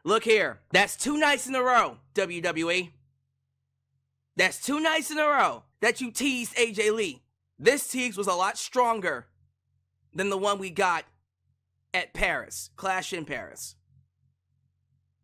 Look here. That's 2 nights in a row, WWE. That's 2 nights in a row that you teased AJ Lee. This tease was a lot stronger than the one we got at Paris, Clash in Paris.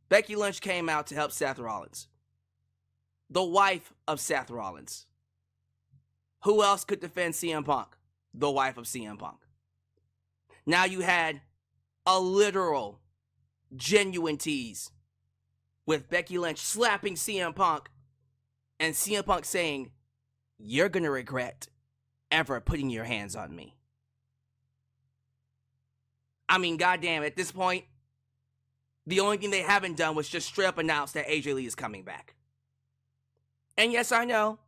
Becky Lynch came out to help Seth Rollins. The wife of Seth Rollins. Who else could defend CM Punk? The wife of CM Punk. Now you had a literal, genuine tease with Becky Lynch slapping CM Punk and CM Punk saying, "You're going to regret ever putting your hands on me." I mean, goddamn, at this point, the only thing they haven't done was just straight up announce that AJ Lee is coming back. And yes, I know,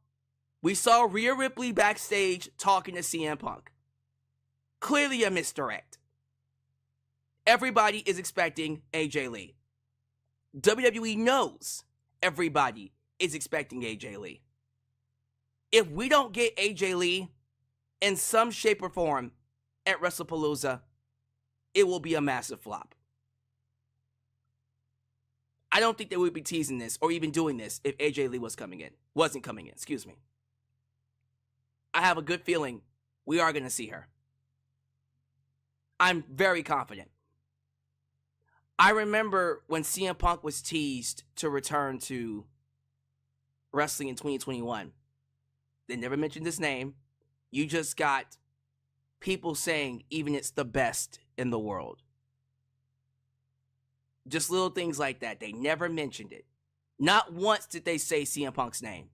we saw Rhea Ripley backstage talking to CM Punk. Clearly a misdirect. Everybody is expecting AJ Lee. WWE knows everybody is expecting AJ Lee. If we don't get AJ Lee in some shape or form at WrestlePalooza, it will be a massive flop. I don't think they would be teasing this or even doing this if AJ Lee wasn't coming in, excuse me. I have a good feeling we are going to see her. I'm very confident. I remember when CM Punk was teased to return to wrestling in 2021. They never mentioned his name. You just got people saying even it's the best in the world. Just little things like that. They never mentioned it. Not once did they say CM Punk's name.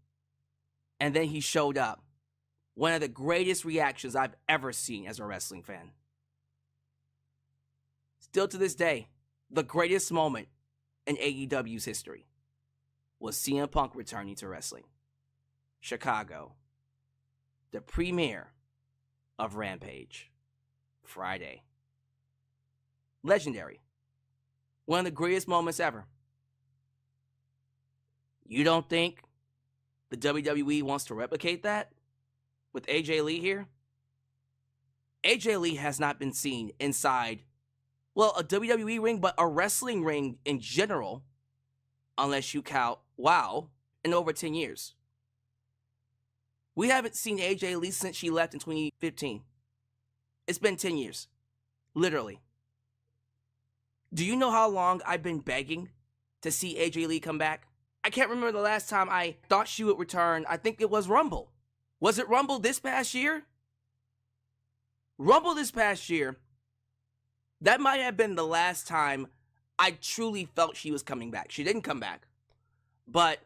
And then he showed up. One of the greatest reactions I've ever seen as a wrestling fan. Still to this day, the greatest moment in AEW's history was CM Punk returning to wrestling. Chicago. The premiere of Rampage. Friday. Legendary. One of the greatest moments ever. You don't think the WWE wants to replicate that with AJ Lee here? AJ Lee has not been seen inside, well, a WWE ring, but a wrestling ring in general, unless you count WoW, in over 10 years. We haven't seen AJ Lee since she left in 2015. It's been 10 years. Literally. Do you know how long I've been begging to see AJ Lee come back? I can't remember the last time I thought she would return. I think it was Rumble. Was it Rumble this past year? Rumble this past year. That might have been the last time I truly felt she was coming back. She didn't come back. But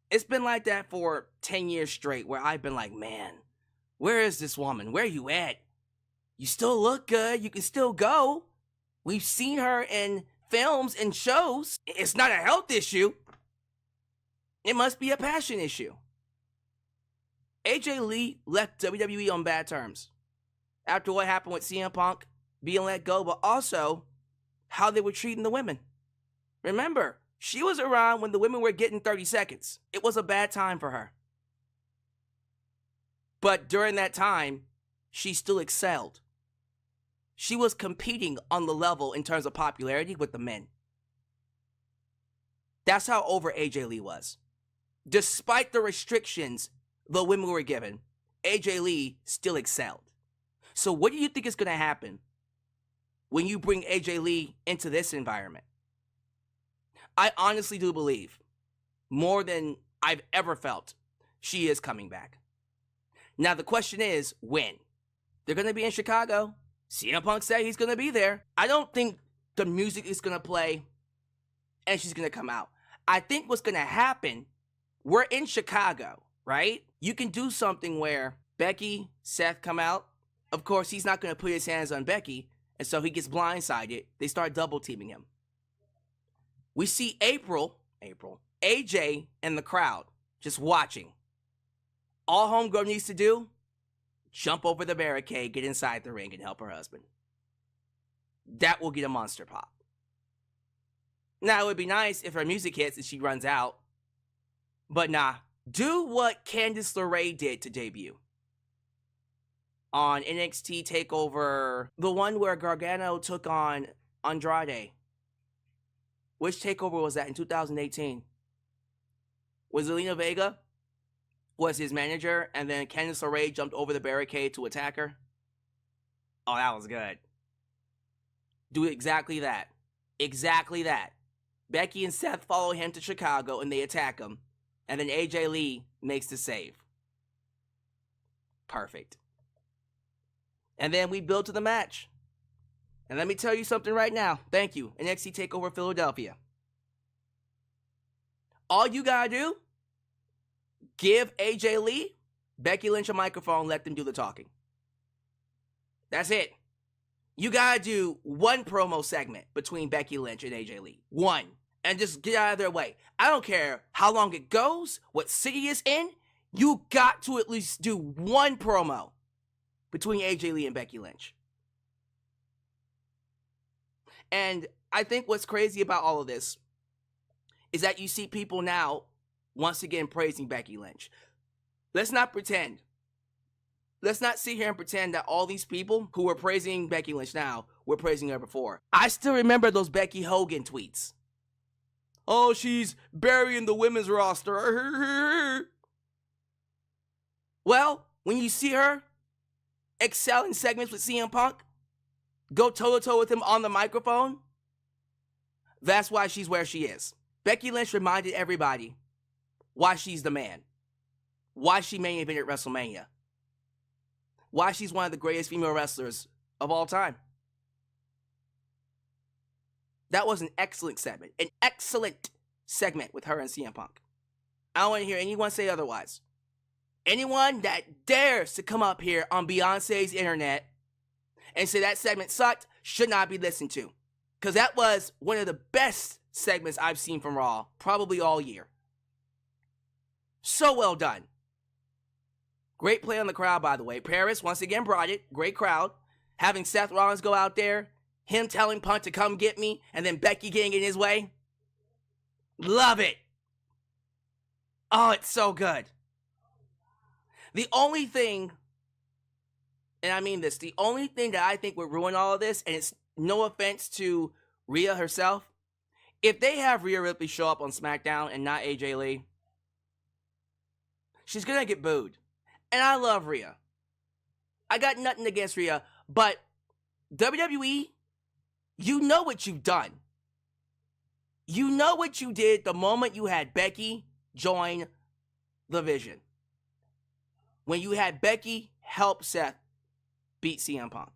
it's been like that for 10 years straight where I've been like, man, where is this woman? Where you at? You still look good. You can still go. We've seen her in films and shows. It's not a health issue. It must be a passion issue. AJ Lee left WWE on bad terms after what happened with CM Punk being let go, but also how they were treating the women. Remember, she was around when the women were getting 30 seconds. It was a bad time for her. But during that time, she still excelled. She was competing on the level in terms of popularity with the men. That's how over AJ Lee was. Despite the restrictions the women were given, AJ Lee still excelled. So what do you think is going to happen when you bring AJ Lee into this environment? I honestly do believe, more than I've ever felt, she is coming back. Now the question is, when? They're going to be in Chicago. CM Punk said he's going to be there. I don't think the music is going to play and she's going to come out. I think what's going to happen, we're in Chicago, right? You can do something where Becky, Seth come out. Of course, he's not going to put his hands on Becky, and so he gets blindsided. They start double teaming him. We see April, AJ, and the crowd just watching. All Homegirl needs to do, jump over the barricade, get inside the ring, and help her husband. That will get a monster pop. Now, it would be nice if her music hits and she runs out. But nah, do what Candice LeRae did to debut. On NXT TakeOver, the one where Gargano took on Andrade. Which takeover was that in 2018? Was Zelina Vega was his manager, and then Candice LeRae jumped over the barricade to attack her? Oh, that was good. Do exactly that. Exactly that. Becky and Seth follow him to Chicago, and they attack him. And then AJ Lee makes the save. Perfect. And then we build to the match. And let me tell you something right now. Thank you, NXT TakeOver Philadelphia. All you gotta do, give AJ Lee, Becky Lynch a microphone, let them do the talking. That's it. You gotta do one promo segment between Becky Lynch and AJ Lee. One. And just get out of their way. I don't care how long it goes, what city it's in, you got to at least do one promo between AJ Lee and Becky Lynch. And I think what's crazy about all of this is that you see people now once again praising Becky Lynch. Let's not pretend. Let's not sit here and pretend that all these people who are praising Becky Lynch now were praising her before. I still remember those Becky Hogan tweets. Oh, she's burying the women's roster. Well, when you see her excel in segments with CM Punk, go toe-to-toe with him on the microphone, that's why she's where she is. Becky Lynch reminded everybody why she's the man, why she main evented WrestleMania, why she's one of the greatest female wrestlers of all time. That was an excellent segment. An excellent segment with her and CM Punk. I don't want to hear anyone say otherwise. Anyone that dares to come up here on Beyonce's internet and say that segment sucked should not be listened to. Because that was one of the best segments I've seen from Raw, probably all year. So well done. Great play on the crowd, by the way. Paris once again brought it. Great crowd. Having Seth Rollins go out there, him telling Punk to come get me, and then Becky getting in his way. Love it. Oh, it's so good. The only thing, and I mean this, the only thing that I think would ruin all of this, and it's no offense to Rhea herself, if they have Rhea Ripley show up on SmackDown and not AJ Lee, she's gonna get booed. And I love Rhea. I got nothing against Rhea, but WWE, you know what you've done. You know what you did the moment you had Becky join the Vision. When you had Becky help Seth beat CM Punk.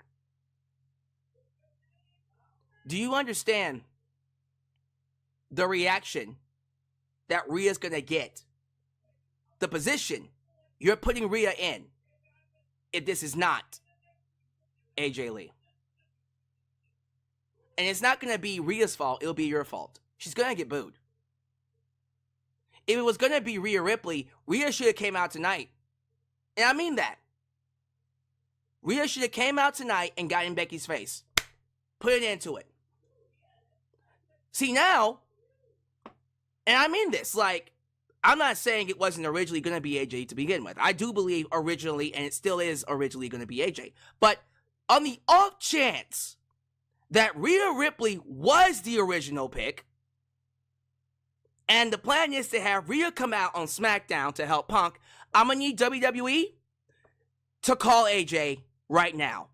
Do you understand the reaction that Rhea's gonna get? The position you're putting Rhea in if this is not AJ Lee. And it's not going to be Rhea's fault, it'll be your fault. She's going to get booed. If it was going to be Rhea Ripley, Rhea should have came out tonight. And I mean that. Rhea should have came out tonight and got in Becky's face. Put it into it. See now, and I mean this, like, I'm not saying it wasn't originally going to be AJ to begin with. I do believe originally, and it still is originally going to be AJ. But on the off chance that Rhea Ripley was the original pick, and the plan is to have Rhea come out on SmackDown to help Punk, I'm going to need WWE to call AJ right now.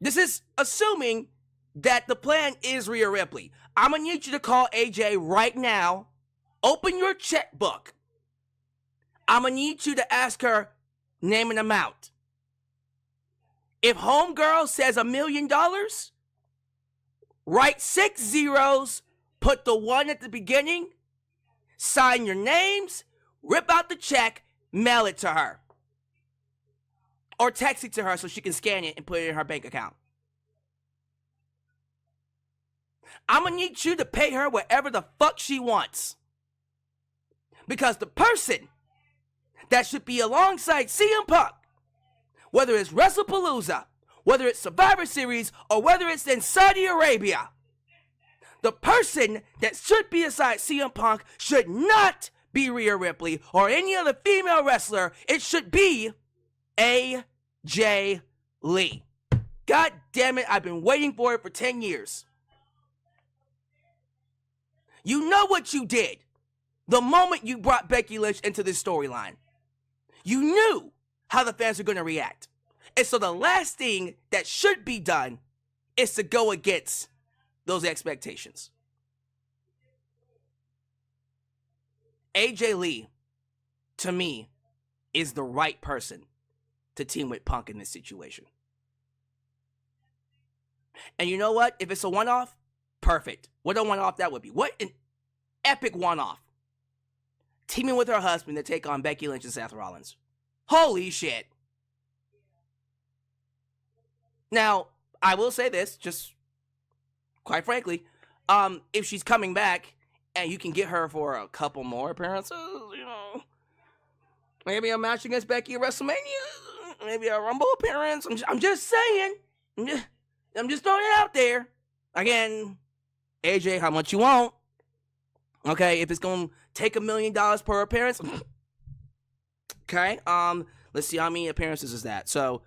This is assuming that the plan is Rhea Ripley. I'm going to need you to call AJ right now. Open your checkbook. I'm going to need you to ask her, name an amount. If homegirl says $1 million, write 6 zeros, put the 1 at the beginning, sign your names, rip out the check, mail it to her. Or text it to her so she can scan it and put it in her bank account. I'm going to need you to pay her whatever the fuck she wants. Because the person that should be alongside CM Punk, whether it's WrestlePalooza, whether it's Survivor Series, or whether it's in Saudi Arabia, the person that should be aside CM Punk should not be Rhea Ripley or any other female wrestler. It should be AJ Lee. God damn it, I've been waiting for it for 10 years. You know what you did the moment you brought Becky Lynch into this storyline. You knew how the fans are going to react. And so the last thing that should be done is to go against those expectations. AJ Lee, to me, is the right person to team with Punk in this situation. And you know what? If it's a one-off, perfect. What a one-off that would be. What an epic one-off. Teaming with her husband to take on Becky Lynch and Seth Rollins. Holy shit. Now, I will say this, just quite frankly, if she's coming back and you can get her for a couple more appearances, you know, maybe a match against Becky at WrestleMania, maybe a Rumble appearance. I'm just saying. I'm just throwing it out there. Again, AJ, how much you want? Okay, if it's going to take $1 million per appearance. Okay, let's see how many appearances is that. So,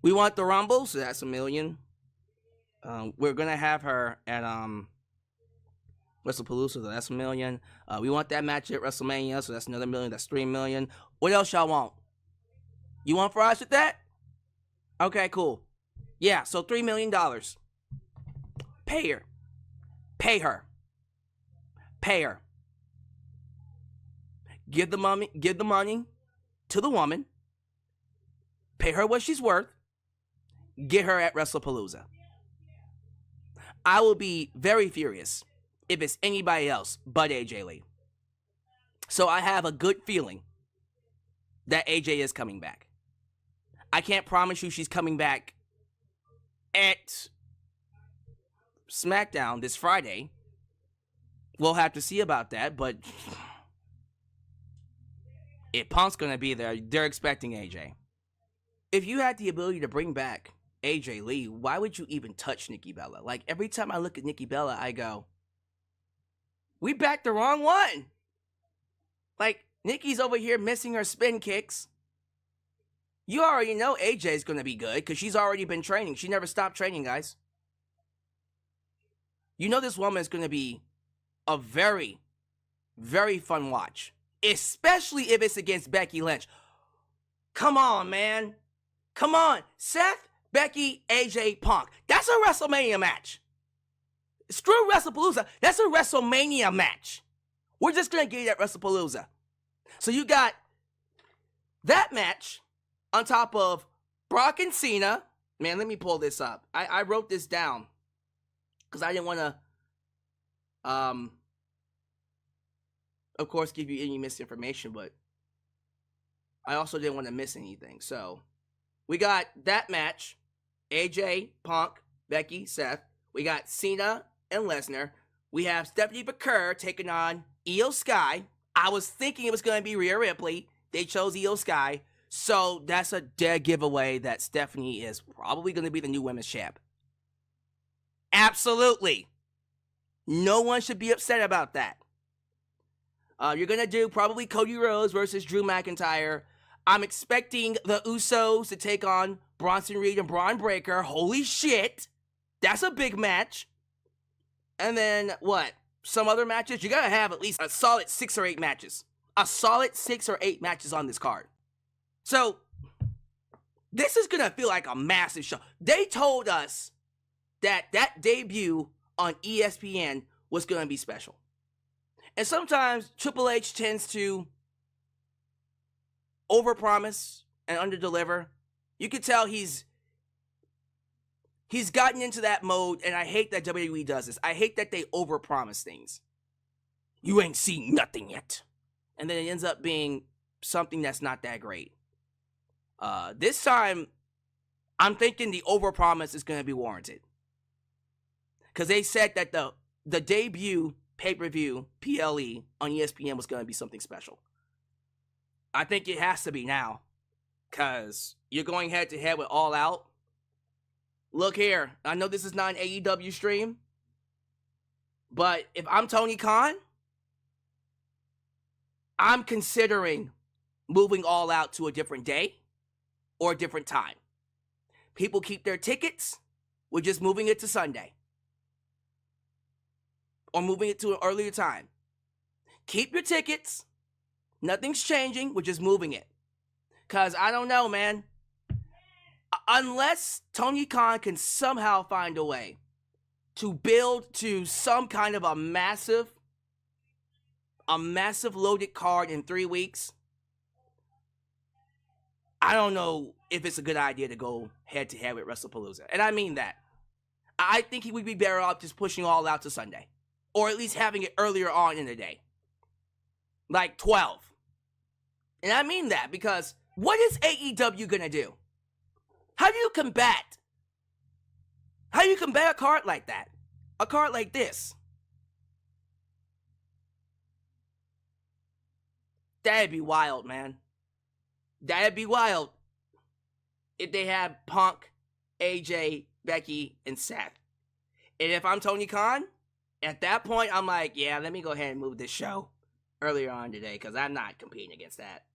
we want the Rumble, so that's $1 million. We're going to have her at WrestlePalooza, so that's $1 million. We want that match at WrestleMania, so that's another $1 million. That's $3 million. What else y'all want? You want fries with that? Okay, cool. Yeah, so $3 million. Pay her. Pay her. Pay her. Give the money to the woman. Pay her what she's worth. Get her at WrestlePalooza. I will be very furious if it's anybody else but AJ Lee. So I have a good feeling that AJ is coming back. I can't promise you she's coming back at SmackDown this Friday. We'll have to see about that, but if Punk's going to be there, they're expecting AJ. If you had the ability to bring back AJ Lee, why would you even touch Nikki Bella? Like, every time I look at Nikki Bella, I go, we backed the wrong one. Like, Nikki's over here missing her spin kicks. You already know AJ's going to be good because she's already been training. She never stopped training, guys. You know this woman is going to be a very, very fun watch. Especially if it's against Becky Lynch. Come on, man. Come on. Seth, Becky, AJ, Punk. That's a WrestleMania match. Screw WrestlePalooza. That's a WrestleMania match. We're just going to get it at WrestlePalooza. So you got that match on top of Brock and Cena. Man, let me pull this up. I wrote this down because I didn't want to, of course, give you any misinformation, but I also didn't want to miss anything. So we got that match. AJ, Punk, Becky, Seth. We got Cena and Lesnar. We have Stephanie McCurr taking on Io Sky. I was thinking it was going to be Rhea Ripley. They chose Io Sky. So that's a dead giveaway that Stephanie is probably going to be the new women's champ. Absolutely. No one should be upset about that. You're going to do probably Cody Rhodes versus Drew McIntyre. I'm expecting the Usos to take on Bronson Reed and Braun Breaker. Holy shit. That's a big match. And then, what? Some other matches? You got to have at least a solid 6 or 8 matches. A solid 6 or 8 matches on this card. So, this is going to feel like a massive show. They told us that debut on ESPN was going to be special. And sometimes Triple H tends to overpromise and underdeliver. You can tell he's gotten into that mode, and I hate that WWE does this. I hate that they overpromise things. You ain't seen nothing yet. And then it ends up being something that's not that great. This time, I'm thinking the overpromise is going to be warranted. Because they said that the debut pay-per-view, PLE, on ESPN was going to be something special. I think it has to be now. Because you're going head-to-head with All Out. Look here. I know this is not an AEW stream. But if I'm Tony Khan, I'm considering moving All Out to a different day or a different time. People keep their tickets. We're just moving it to Sunday. or moving it to an earlier time. Keep your tickets. Nothing's changing. We're just moving it. Because I don't know, man. Unless Tony Khan can somehow find a way to build to some kind of a massive loaded card in 3 weeks, I don't know if it's a good idea to go head-to-head with WrestlePalooza. And I mean that. I think he would be better off just pushing all out to Sunday. Or at least having it earlier on in the day. Like 12. And I mean that because what is AEW gonna do? How do you combat a card like that? A card like this? That'd be wild, man. That'd be wild if they had Punk, AJ, Becky, and Seth. And if I'm Tony Khan, at that point, I'm like, yeah, let me go ahead and move this show earlier on today because I'm not competing against that.